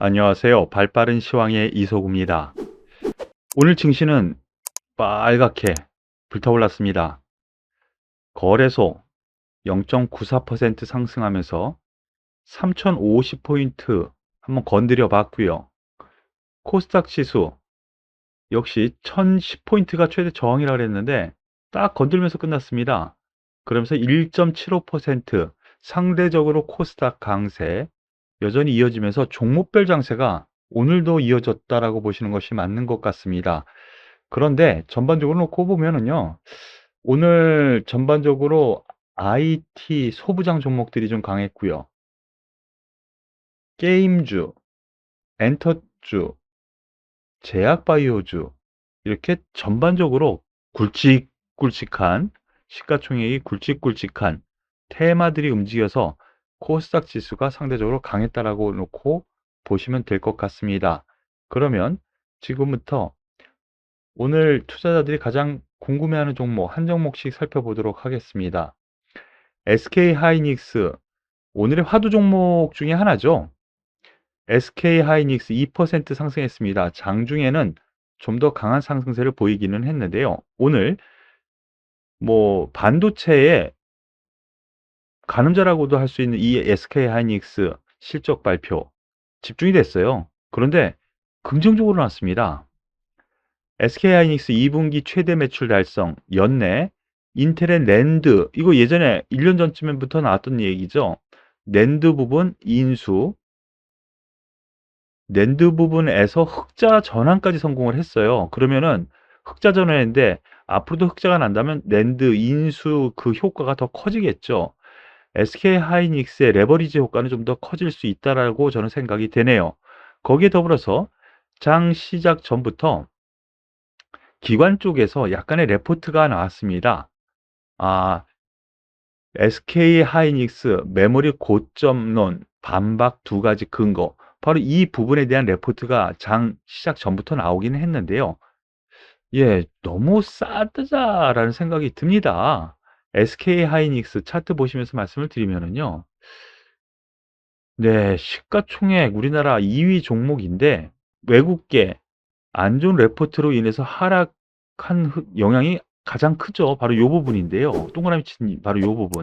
안녕하세요. 발빠른 시황의 이소구입니다. 오늘 증시는 빨갛게 불타올랐습니다. 거래소 0.94% 상승하면서 3050포인트 한번 건드려 봤고요. 코스닥 지수 역시 1010포인트가 최대 저항이라고 그랬는데 딱 건들면서 끝났습니다. 그러면서 1.75% 상대적으로 코스닥 강세 여전히 이어지면서 종목별 장세가 오늘도 이어졌다라고 보시는 것이 맞는 것 같습니다. 그런데 전반적으로 놓고 보면은요, 오늘 전반적으로 IT 소부장 종목들이 좀 강했고요. 게임주, 엔터주, 제약바이오주 이렇게 전반적으로 굵직굵직한 시가총액이 굵직굵직한 테마들이 움직여서 코스닥 지수가 상대적으로 강했다라고 놓고 보시면 될 것 같습니다. 그러면 지금부터 오늘 투자자들이 가장 궁금해하는 종목 한 종목씩 살펴보도록 하겠습니다. SK하이닉스 오늘의 화두 종목 중에 하나죠. SK하이닉스 2% 상승했습니다. 장중에는 좀 더 강한 상승세를 보이기는 했는데요. 오늘 뭐 반도체의 가늠자라고도 할 수 있는 이 SK하이닉스 실적 발표 집중이 됐어요. 그런데 긍정적으로 나왔습니다. SK하이닉스 2분기 최대 매출 달성, 연내 인텔의 낸드, 이거 예전에 1년 전쯤부터 나왔던 얘기죠. 낸드 부분 인수, 낸드 부분에서 흑자 전환까지 성공을 했어요. 그러면은 흑자 전환인데 앞으로도 흑자가 난다면 낸드 인수 그 효과가 더 커지겠죠. SK하이닉스의 레버리지 효과는 좀 더 커질 수 있다라고 저는 생각이 되네요. 거기에 더불어서 장 시작 전부터 기관 쪽에서 약간의 레포트가 나왔습니다. SK하이닉스 메모리 고점론 반박 두 가지 근거, 바로 이 부분에 대한 레포트가 장 시작 전부터 나오기는 했는데요. 예, 너무 싸다라는 생각이 듭니다. SK하이닉스 차트 보시면서 말씀을 드리면은요. 네, 시가총액 우리나라 2위 종목인데 외국계 안 좋은 레포트로 인해서 하락한 영향이 가장 크죠. 바로 요 부분인데요. 동그라미 친 바로 요 부분.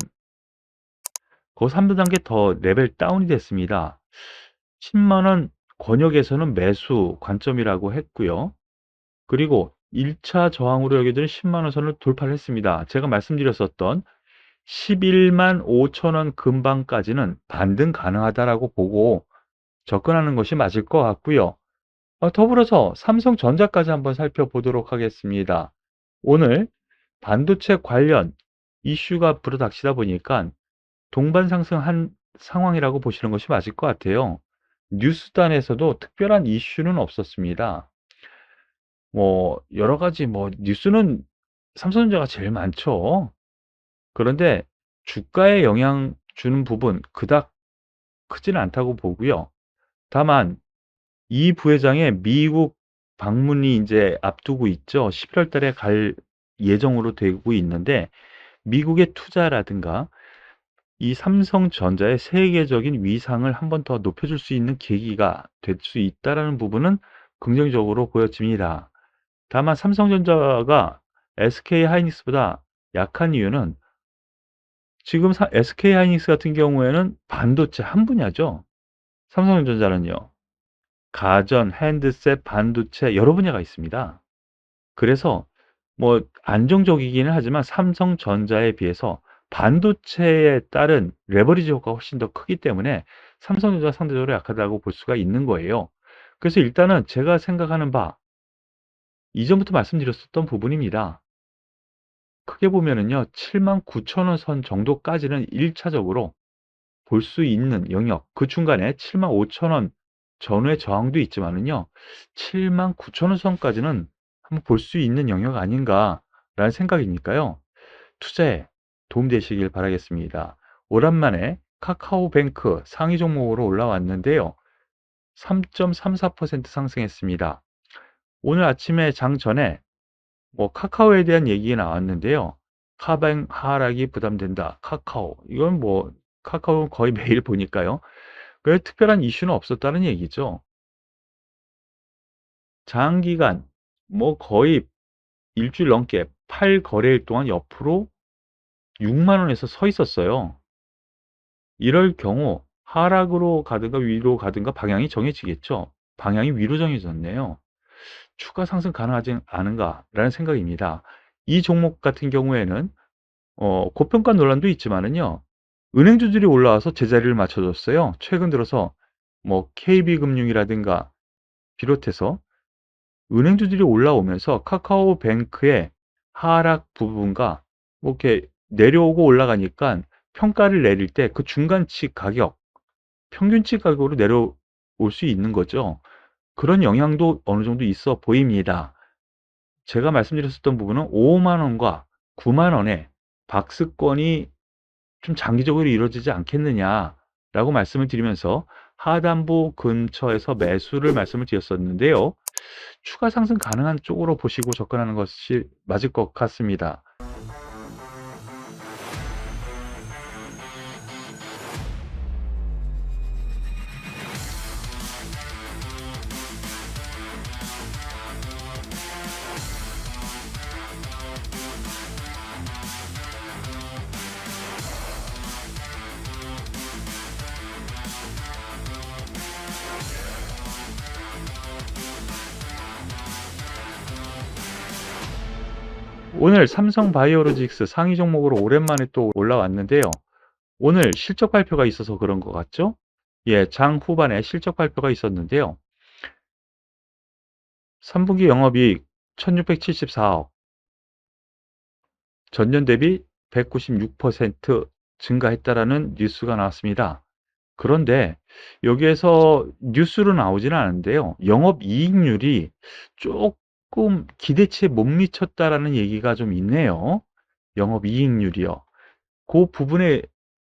그 3단계 더 레벨 다운이 됐습니다. 10만 원 권역에서는 매수 관점이라고 했고요. 그리고 1차 저항으로 여겨지는 10만 원 선을 돌파를 했습니다. 제가 말씀드렸었던 11만 5천 원 근방까지는 반등 가능하다라고 보고 접근하는 것이 맞을 것 같고요. 더불어서 삼성전자까지 한번 살펴보도록 하겠습니다. 오늘 반도체 관련 이슈가 불어닥치다 보니까 동반 상승한 상황이라고 보시는 것이 맞을 것 같아요. 뉴스단에서도 특별한 이슈는 없었습니다. 뭐 여러 가지 뭐 뉴스는 삼성전자가 제일 많죠. 그런데 주가에 영향 주는 부분 그닥 크지는 않다고 보고요. 다만 이 부회장의 미국 방문이 이제 앞두고 있죠. 11월 달에 갈 예정으로 되고 있는데 미국의 투자라든가 이 삼성전자의 세계적인 위상을 한 번 더 높여줄 수 있는 계기가 될 수 있다라는 부분은 긍정적으로 보여집니다. 다만 삼성전자가 SK하이닉스보다 약한 이유는 지금 SK하이닉스 같은 경우에는 반도체 한 분야죠. 삼성전자는요. 가전, 핸드셋, 반도체 여러 분야가 있습니다. 그래서 뭐 안정적이기는 하지만 삼성전자에 비해서 반도체에 따른 레버리지 효과가 훨씬 더 크기 때문에 삼성전자가 상대적으로 약하다고 볼 수가 있는 거예요. 그래서 일단은 제가 생각하는 바 이전부터 말씀드렸었던 부분입니다. 크게 보면은요. 79,000원 선 정도까지는 1차적으로 볼 수 있는 영역, 그 중간에 75,000원 전후의 저항도 있지만은요. 79,000원 선까지는 한번 볼 수 있는 영역 아닌가라는 생각이니까요. 투자에 도움되시길 바라겠습니다. 오랜만에 카카오뱅크 상위 종목으로 올라왔는데요. 3.34% 상승했습니다. 오늘 아침에 장 전에 뭐 카카오에 대한 얘기가 나왔는데요. 카뱅 하락이 부담된다. 카카오. 이건 뭐 카카오 거의 매일 보니까요. 왜 특별한 이슈는 없었다는 얘기죠. 장기간 뭐 거의 일주일 넘게 8 거래일 동안 옆으로 6만 원에서 서 있었어요. 이럴 경우 하락으로 가든가 위로 가든가 방향이 정해지겠죠. 방향이 위로 정해졌네요. '추가 상승 가능하지 않은가.'라는 생각입니다. 이 종목 같은 경우에는 고평가 논란도 있지만은요. 은행주들이 올라와서 제자리를 맞춰 줬어요. 최근 들어서 뭐 KB금융이라든가 비롯해서 은행주들이 올라오면서 카카오뱅크의 하락 부분과 뭐 이렇게 내려오고 올라가니깐 평가를 내릴 때 그 중간치 가격, 평균치 가격으로 내려올 수 있는 거죠. 그런 영향도 어느 정도 있어 보입니다. 제가 말씀드렸었던 부분은 5만 원과 9만 원의 박스권이 좀 장기적으로 이루어지지 않겠느냐라고 말씀을 드리면서 하단부 근처에서 매수를 말씀을 드렸었는데요. 추가 상승 가능한 쪽으로 보시고 접근하는 것이 맞을 것 같습니다. 오늘 삼성바이오로직스 상위 종목으로 오랜만에 또 올라왔는데요. 오늘 실적 발표가 있어서 그런 것 같죠? 예, 장 후반에 실적 발표가 있었는데요. 3분기 영업이익 1674억, 전년 대비 196% 증가했다라는 뉴스가 나왔습니다. 그런데 여기에서 뉴스로 나오지는 않은데요. 영업이익률이 조금 기대치에 못 미쳤다라는 얘기가 좀 있네요. 영업이익률이요. 그 부분에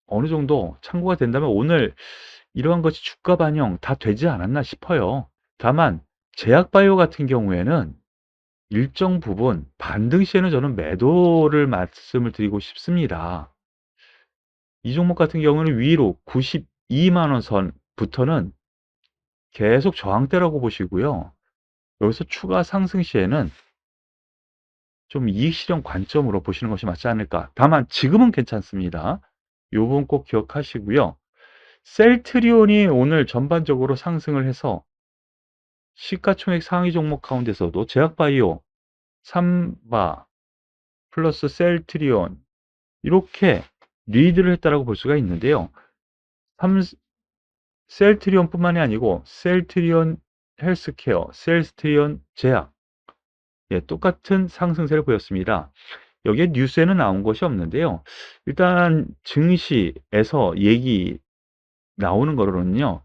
어느 정도 참고가 된다면 오늘 이러한 것이 주가 반영 다 되지 않았나 싶어요. 다만 제약바이오 같은 경우에는 일정 부분 반등 시에는 저는 매도를 말씀을 드리고 싶습니다. 이 종목 같은 경우는 위로 92만 원 선부터는 계속 저항대라고 보시고요. 여기서 추가 상승 시에는 좀 이익 실현 관점으로 보시는 것이 맞지 않을까. 다만 지금은 괜찮습니다. 요 부분 꼭 기억하시고요. 셀트리온이 오늘 전반적으로 상승을 해서 시가총액 상위 종목 가운데서도 제약바이오, 삼바, 플러스 셀트리온 이렇게 리드를 했다라고 볼 수가 있는데요. 삼 셀트리온뿐만이 아니고 셀트리온 헬스케어, 셀트리온 제약 예, 똑같은 상승세를 보였습니다. 여기에 뉴스에는 나온 것이 없는데요. 일단 증시에서 얘기 나오는 거로는요.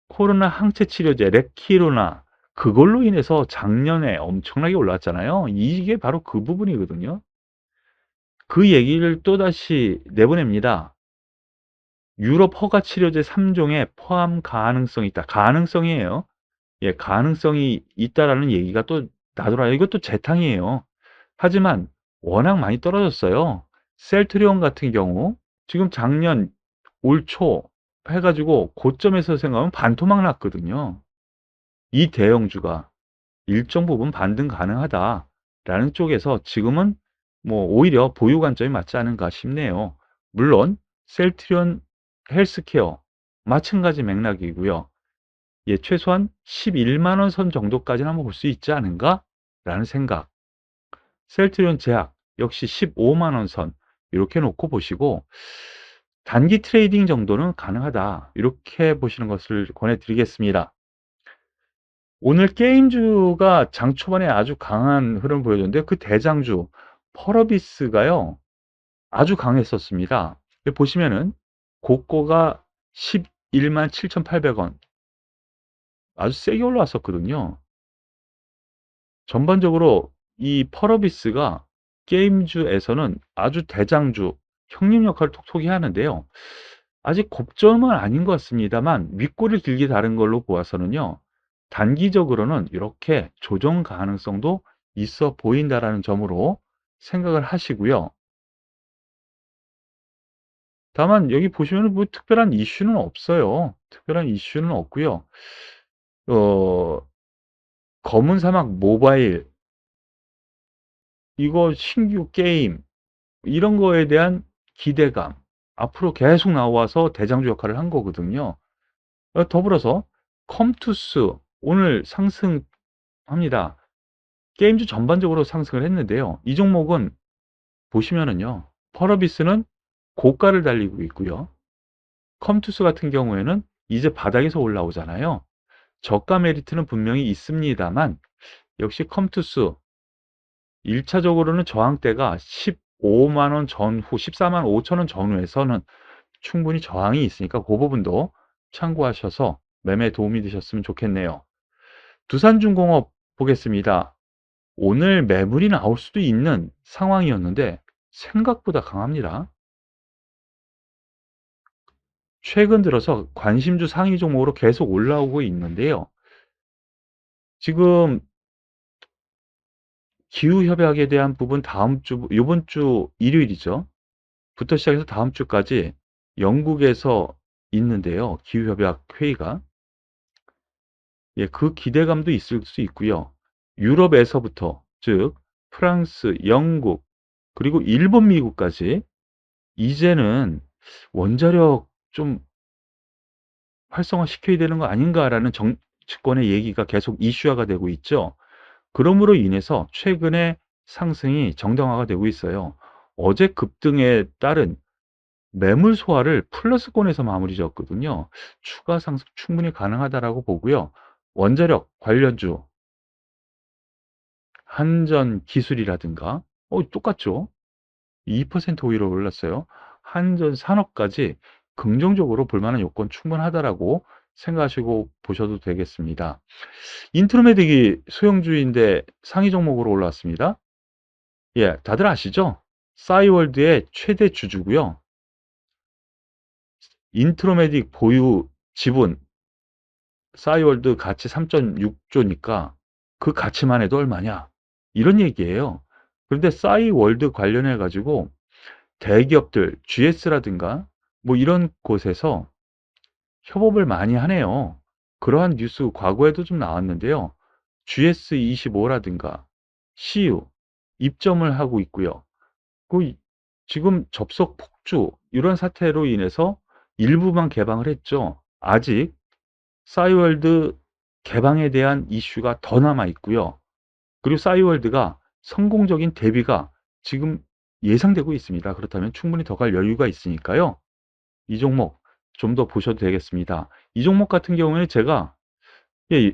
코로나 항체 치료제 레키로나 그걸로 인해서 작년에 엄청나게 올랐잖아요. 이게 바로 그 부분이거든요. 그 얘기를 또다시 내보냅니다. 유럽 허가 치료제 3종에 포함 가능성이 있다. 가능성이에요. 예, 가능성이 있다라는 얘기가 또 나더라요. 이것도 재탕이에요. 하지만 워낙 많이 떨어졌어요. 셀트리온 같은 경우 지금 작년 올 초 해 가지고 고점에서 생각하면 반토막 났거든요. 이 대형주가 일정 부분 반등 가능하다라는 쪽에서 지금은 뭐 오히려 보유 관점이 맞지 않은가 싶네요. 물론 셀트리온 헬스케어 마찬가지 맥락이고요. 예, 최소한 11만 원 선 정도까지는 한번 볼 수 있지 않은가라는 생각. 셀트리온 제약 역시 15만 원 선 이렇게 놓고 보시고 단기 트레이딩 정도는 가능하다. 이렇게 보시는 것을 권해 드리겠습니다. 오늘 게임주가 장 초반에 아주 강한 흐름을 보여줬는데 그 대장주 펄어비스가요. 아주 강했었습니다. 여기 보시면은 고가가 11만 7,800원 아주 세게 올라왔었거든요. 전반적으로 이 펄어비스가 게임주에서는 아주 대장주, 형님 역할을 톡톡히 하는데요. 아직 고점은 아닌 것 같습니다만 윗골을 길게 다른 걸로 보아서는요. 단기적으로는 이렇게 조정 가능성도 있어 보인다라는 점으로 생각을 하시고요. 다만 여기 보시면 뭐 특별한 이슈는 없어요. 특별한 이슈는 없고요. 어 검은 사막 모바일, 이거 신규 게임, 이런 거에 대한 기대감, 앞으로 계속 나와서 대장주 역할을 한 거거든요. 더불어서 컴투스 오늘 상승합니다. 게임주 전반적으로 상승을 했는데요. 이 종목은 보시면은요, 펄어비스는 고가를 달리고 있고요. 컴투스 같은 경우에는 이제 바닥에서 올라오잖아요. 저가 메리트는 분명히 있습니다만, 역시 컴투스 1차적으로는 저항대가 15만 원 전후, 14만 5천 원 전후에서는 충분히 저항이 있으니까 그 부분도 참고하셔서 매매에 도움이 되셨으면 좋겠네요. 두산중공업 보겠습니다. 오늘 매물이 나올 수도 있는 상황이었는데 생각보다 강합니다. 최근 들어서 관심주 상위 종목으로 계속 올라오고 있는데요. 지금 기후협약에 대한 부분 다음 주, 이번 주 일요일이죠. 부터 시작해서 다음 주까지 영국에서 있는데요. 기후협약 회의가. 예, 그 기대감도 있을 수 있고요. 유럽에서부터, 즉 프랑스, 영국, 그리고 일본, 미국까지 이제는 원자력 좀 활성화시켜야 되는 거 아닌가라는 정치권의 얘기가 계속 이슈화가 되고 있죠. 그러므로 인해서 최근에 상승이 정당화가 되고 있어요. 어제 급등에 따른 매물 소화를 플러스권에서 마무리 졌거든요. 추가 상승 충분히 가능하다라고 보고요. 원자력 관련주, 한전기술이라든가 똑같죠. 2% 오히려 올랐어요. 한전산업까지 긍정적으로 볼 만한 요건 충분하다라고 생각하시고 보셔도 되겠습니다. 인트로메딕이 소형주인데 상위 종목으로 올라왔습니다. 예, 다들 아시죠? 싸이월드의 최대 주주고요. 인트로메딕 보유 지분 싸이월드 가치 3.6조니까 그 가치만 해도 얼마냐? 이런 얘기예요. 그런데 싸이월드 관련해 가지고 대기업들 GS라든가 뭐 이런 곳에서 협업을 많이 하네요. 그러한 뉴스 과거에도 좀 나왔는데요. GS25라든가 CU 입점을 하고 있고요. 그 지금 접속 폭주 이런 사태로 인해서 일부만 개방을 했죠. 아직 싸이월드 개방에 대한 이슈가 더 남아 있고요. 그리고 싸이월드가 성공적인 대비가 지금 예상되고 있습니다. 그렇다면 충분히 더 갈 여유가 있으니까요. 이 종목 좀 더 보셔도 되겠습니다. 이 종목 같은 경우에는 제가 예,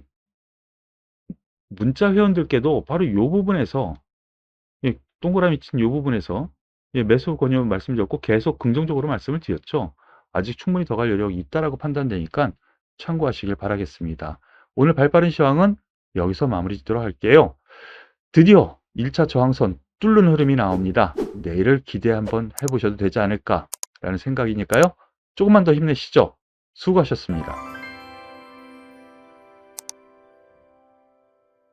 문자 회원들께도 바로 이 부분에서 동그라미 친 이 부분에서 매수 권유 말씀드렸고 계속 긍정적으로 말씀을 드렸죠. 아직 충분히 더 갈 여력이 있다라고 판단되니까 참고하시길 바라겠습니다. 오늘 발빠른 시황은 여기서 마무리 짓도록 할게요. 드디어 1차 저항선 뚫는 흐름이 나옵니다. 내일을 기대 한번 해보셔도 되지 않을까라는 생각이니까요. 조금만 더 힘내시죠. 수고하셨습니다.